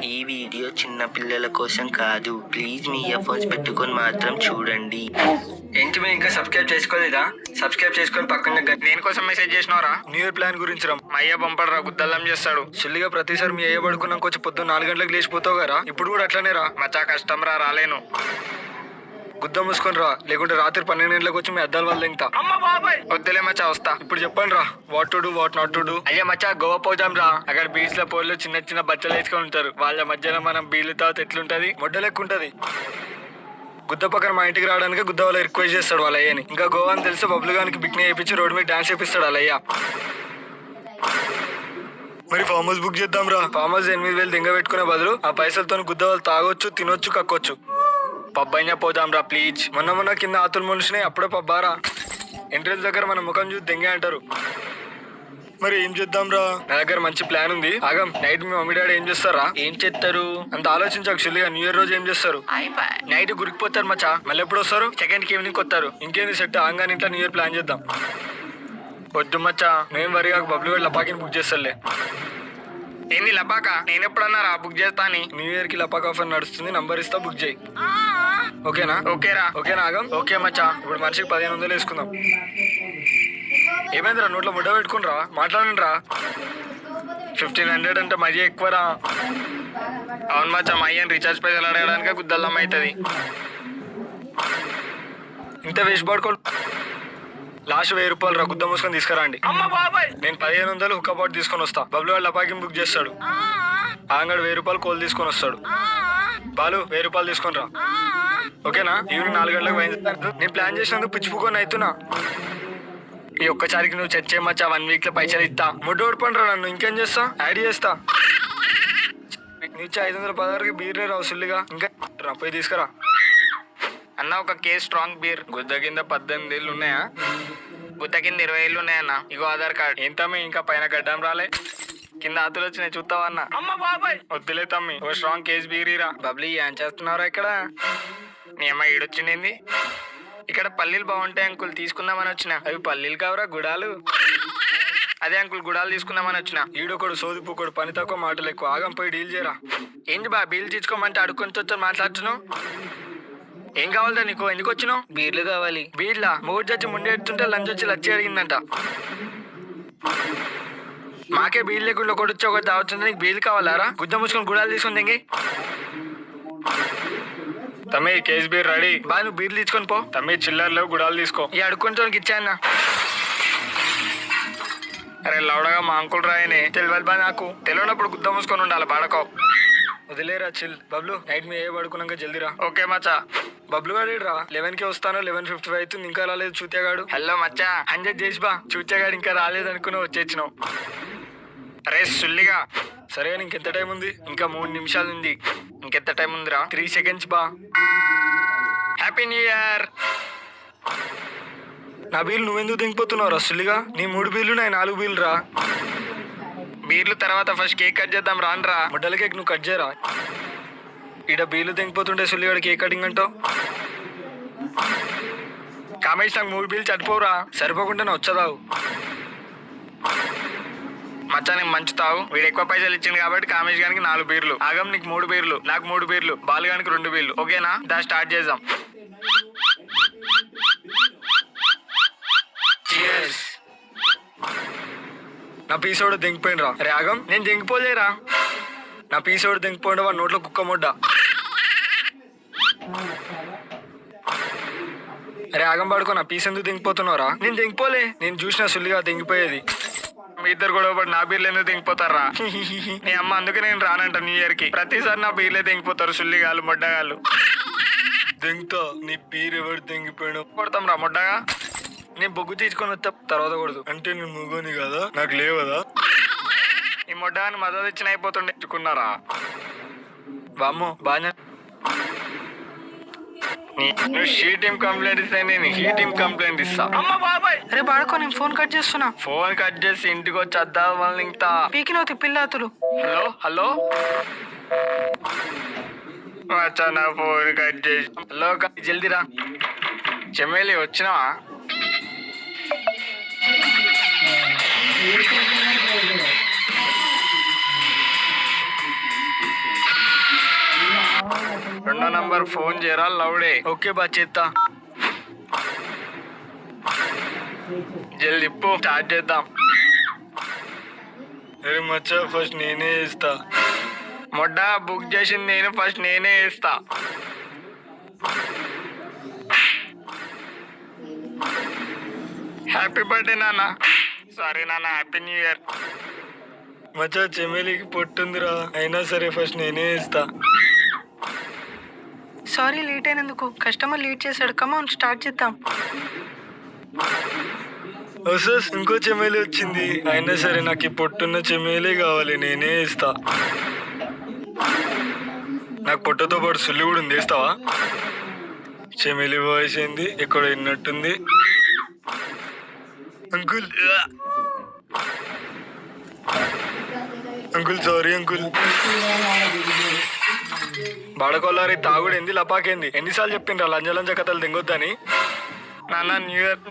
ఈ వీడియో చిన్న పిల్లల కోసం కాదు. ప్లీజ్ మీ ఇయర్ఫోన్స్ పెట్టుకొని మాత్రం చూడండి. ఏంటి మీరు ఇంకా సబ్స్క్రైబ్ చేసుకోలేదా? సబ్స్క్రైబ్ చేసుకొని పక్కన దేనికోసం మెసేజ్ చేసినవరా? న్యూ ఇయర్ ప్లాన్ గురించి రా. మా అయ్య పంపడరా, గుద్దల్లం చేస్తాడు. చెల్లిగా ప్రతిసారి మీ అయ్య పడుకున్నాం కొంచెం పొద్దున్న 4 గంటలకు లేచిపోతావు కదా, ఇప్పుడు కూడా అట్లనే రా. మచ్చా కష్టం రా, రాలేను. గుద్ద మూసుకొని రా, లేకుంటే రాత్రి 12 గంటలకు వచ్చి మీ అద్దాల వల్ల ఇంకా. వద్దులే మచ్చా, వస్తా. ఇప్పుడు చెప్పండి రా, what to do what not to do. అయ్యా మచ్చా, గోవా పోదాం రా. అక్కడ బీచ్ లో పోర్లు చిన్న చిన్న బచ్చలు వేసుకొని ఉంటారు. వాళ్ళ మధ్యలో మనం బీర్లు తాగితే ఎట్లుంటది? మొడ్డ లెక్క ఉంటది. గుద్ద పక్కన మా ఇంటికి రావడానికి గుద్ద వాళ్ళ రిక్వెస్ట్ చేస్తాడు వాళ్ళ అయ్యని. ఇంకా గోవా అని తెలిస్తే బబ్లు గానికి బిక్ని వేయించి రోడ్ మీద డాన్స్ చేపిస్తాడు వాళ్ళ అయ్య. మరి ఫామ్ హౌస్ బుక్ చేద్దాం రా. ఫామ్ హౌస్ 8,000 దింగ పెట్టుకునే బదులు ఆ పైసలతో గుద్ద వాళ్ళు తాగొచ్చు, తినొచ్చు, కక్కొచ్చు. పబ్బైనా పోదాం రా ప్లీజ్. మొన్న కింద ఆతులు మనిషినాయి, అప్పుడే పబ్బారా. ఎంట్రెన్స్ దగ్గర మన ముఖం చూసి దెంగే అంటారు. మరి ఏం చేద్దాం రా? నా దగ్గర మంచి ప్లాన్ ఉంది. ఆగం, నైట్ మీ మమ్మీ డాడీ ఏం చేస్తారా? ఏం చేస్తారు? అంత ఆలోచించకు చెల్లిగా. న్యూ ఇయర్ రోజు ఏం చేస్తారు? నైట్ గురికిపోతారు మచ్చా. మళ్ళీ ఎప్పుడు వస్తారు? సెకండ్ కి ఈవినింగ్ వస్తారు. ఇంకేంది సెట్ ఆంగాని ఇంట్లో న్యూ ఇయర్ ప్లాన్ చేద్దాం. వద్దు మచ్చా. మేము వరిగా బబ్లు గారు లపాకిని బుక్ చేస్తాలే. ఏంది లపాక? నేను ఎప్పుడన్నారా బుక్ చేస్తా అని? న్యూ ఇయర్ కి లపాక్ ఆఫర్ నడుస్తుంది, నంబర్ ఇస్తా, బుక్ చేయి. ఓకేనా? ఓకేరా. ఓకేనా ఆగం? ఓకే మచ్చా. ఇప్పుడు మనిషికి 1500 వేసుకుందాం. ఏమైందిరా, నోట్లో ముడ్డ పెట్టుకుని రా, మాట్లాడండి రా. 1500 అంటే మరీ ఎక్కువరా. అవును మచ్చా, మా అయ్యని రీఛార్జ్ పైసలు అడగడానికి గుద్దల్లం అవుతుంది. ఇంత వేసి పడుకో. లాస్ట్ 1000 రూపాయలు రా, గుద్ద మూసుకొని తీసుకురండి. నేను 1500 హుక్కపోటు తీసుకొని వస్తా. బబ్లు వాడు లపాకిని బుక్ చేస్తాడు. ఆంగడు 1000 రూపాయలు కోల్ తీసుకొని వస్తాడు. బాలు 1000 రూపాయలు తీసుకొని రా. ఓకేనా? ఈవినింగ్ 4 గంటలకు పోయింది. నేను ప్లాన్ చేసినందుకు పిచ్చిపుకొని అవుతున్నా. ఈ ఒక్కసారికి నువ్వు చచ్చే మచ్చా, 1 వీక్ లో పైసలు ఇస్తా. ముడ్డు ఓడిపోండి రా, నన్ను ఇంకేం చేస్తా, యాడ్ చేస్తా. నీచే 516కి బీర్లే రావు సుల్లిగా. ఇంకా రా, పోయి తీసుకురా. అన్న ఒక కేస్ స్ట్రాంగ్ బీర్. గుద్ద కింద 18 ఏళ్ళు ఉన్నాయా? గుద్ద కింద 20 ఏళ్ళు ఉన్నాయన్న. ఇగో ఆధార్ కార్డ్. ఏం తమ్మి, ఇంకా పైన గడ్డం రాలే? కింద ఆతులు వచ్చినాయి, చూస్తావన్నా? వద్దులే తమ్మి, ఓ స్ట్రాంగ్ కేస్ బీరీరా. బబ్లీ ఏం చేస్తున్నారా ఇక్కడ? నీ అమ్మ ఈడొచ్చింది. ఇక్కడ పల్లీలు బాగుంటాయి అంకుల్, తీసుకుందామని వచ్చిన. అవి పల్లీలు కావరా, గుడాలు. అదే అంకుల్, గుడాలు తీసుకుందామని వచ్చిన. ఈడొకడు సోదిపుకోడు, పని తక్కువ మాటలు ఎక్కువ. ఆగం, పోయి డీల్ చేయరా. ఏంది బా, బీర్లు తీసుకోమంటే అడుక్కొని వచ్చి మాట్లాడుతున్నావు? ఏం కావాలరా నీకు? ఎందుకు వచ్చినావు? బీర్లు కావాలి. బీర్లా? మూడు జడ్జి ముందే ఎడుతుంటే లంచ్ వచ్చి లచ్చి అడిగిందంట. మాకే బీర్లు లేకుండా ఒకటి వచ్చి ఒకటి తాగుతుంది, నీకు బీర్లు కావాలారా? గుద్ద ముచ్చుకొని గుడాలు తీసుకుని తెంగి. తమ్మి కేస్ బీర్ రెడీ. బా, నువ్వు బీర్లు తీసుకొని పో. తమ్మి చిల్లర్లో గుడాలు తీసుకో. ఈ అడుక్కుంటానికి ఇచ్చాయన్న. అరే లౌడగా మా అంకుల్ రాయనే తెలియదు బా, నాకు తెలియనప్పుడు గుద్ద మూసుకొని ఉండాలి, బాడకో. వదిలేరా చిల్. బబ్లు, నైట్ మీ ఏ పడుకున్నాక జల్దీరా. ఓకే మచ్చా. బబ్లు గాడు రా, 11కి వస్తాను. 11:55 అవుతుంది, ఇంకా రాలేదు చూత్యాగాడు. హలో మచ్చా, అంజద్ చేసి బా. చూచాగాడు ఇంకా రాలేదు అనుకుని వచ్చేచ్చినావు. అరే సుల్లిగా. సరే, ఇంకెంత టైం ఉంది? ఇంకా 3 నిమిషాలు ఉంది. ఇంకెంత టైం ఉందిరా? 3 సెకండ్స్ బా. Happy new year. నా బీర్లు నువ్వెందుకు దింగిపోతున్నావు రా సుల్లిగా? నీ 3 బీర్లు, నా 4 బీర్లు రా. బీర్లు తర్వాత ఫస్ట్ కేక్ కట్ చేద్దాం రాన్రా. ముడ్డల కేక్ నువ్వు కట్ చేయరా. ఈడ బీర్లు దింగిపోతుంటే సుల్లిగాడు కేక్ కటింగ్ అంటావు. కామేష్, నాకు 3 బీర్లు చచ్చిపోవురా. సరిపోకుండా నా వచ్చదావు. మచ్చా నేను మంచుతావు. వీడు ఎక్కువ పైసలు ఇచ్చింది కాబట్టి కామేష్ గారికి 4 బీర్లు. ఆగం, నీకు 3 బీర్లు, నాకు 3 బీర్లు, బాలు గారికి 2 బీర్లు. ఓకేనా? దా స్టార్ట్ చేద్దాం. నా పీసోడు దింగిపోయిన రా. అరే ఆగం, నేను దింగిపోలేరా. నా పీసోడు దింగిపోయిన వాడు నోట్లో కుక్క ముడ్డ. అరే ఆగం పడుకో, నా పీస్ ఎందుకు దింగిపోతున్నావురా? నేను దింగిపోలే. నేను చూసిన సుల్లిగా దింగిపోయేది. మీ ఇద్దరు గొడవ పడి నా బీర్లు ఎందుకు దింగిపోతారా? నీ అమ్మ అందుకే నేను రానంట న్యూ ఇయర్ కి. ప్రతిసారి నా బీర్లే దింగిపోతారు సుల్లిగాళ్ళు, మొడ్డగాళ్ళు. దింగుతా. నీ బీర్ ఎవరు దింగిపోయినా కొడతాం రా మొడ్డగా. నేను బొగ్గు తీసుకొని వస్తా, తర్వాత కొడదు. అంటే నేను ముగ్గుని కదా, నాకు లేవదా? ఈ మొడ్డగాని మద్దతు ఇచ్చిన అయిపోతుండే ఇచ్చుకున్నారా? బామ్మో బాగా. నువ్వు షీ టీమ్ కంప్లైంట్ ఇస్తే నేను హీ టీమ్ కంప్లైంట్ ఇస్తా. అరే బాడుకో, నేను ఫోన్ కట్ చేస్తున్నా. ఫోన్ కట్ చేసి ఇంటికి వచ్చి అద్దా వాళ్ళని ఇంకా పీకినవుతి పిల్లాతులు. హలో హలో మచ్చా, నా ఫోన్ కట్ చేసి. హలో జల్దీరా. చెమ్మేలి వచ్చినావా? నెంబర్ ఫోన్ చేయరా లౌడే. ఓకే బా చేస్తా. జల్ది ఇప్పు, స్టార్ట్ చేద్దాం. అరే మచ్చా ఫస్ట్ నేనే ఇస్తా. మొడ్డా బుక్ చేసింది నేను, ఫస్ట్ నేనే ఇస్తా. హ్యాపీ బర్త్డే నాన్న. సారీ నాన్న, హ్యాపీ న్యూ ఇయర్. మచ్చా చెమేలికి పొట్టుందిరా, అయినా సరే ఫస్ట్ నేనే ఇస్తా. సారీ లేట్ అయినందుకు. కస్టమర్ లేట్ చేశాడు. కమాన్ స్టార్ట్ చేద్దాం. వసస్ ఇంకో చెమేలి వచ్చింది. అయినా సరే నాకు ఈ పొట్టున్న చెమేలే కావాలి, నేనే ఇస్తా. నాకు పొట్టతో పాటు సుల్లి కూడా ఉంది, ఇస్తావా? చెమేలి వాయిస్ ఏంది ఇక్కడ విన్నట్టుంది. Uncle uncle sorry uncle. బాడకొల్లారి తాగుడు ఏంది, లపాకేంది? ఎన్నిసార్లు చెప్పిండ్రా లంజ లంజ కథలు దిగొద్దని? నాన్న న్యూ ఇయర్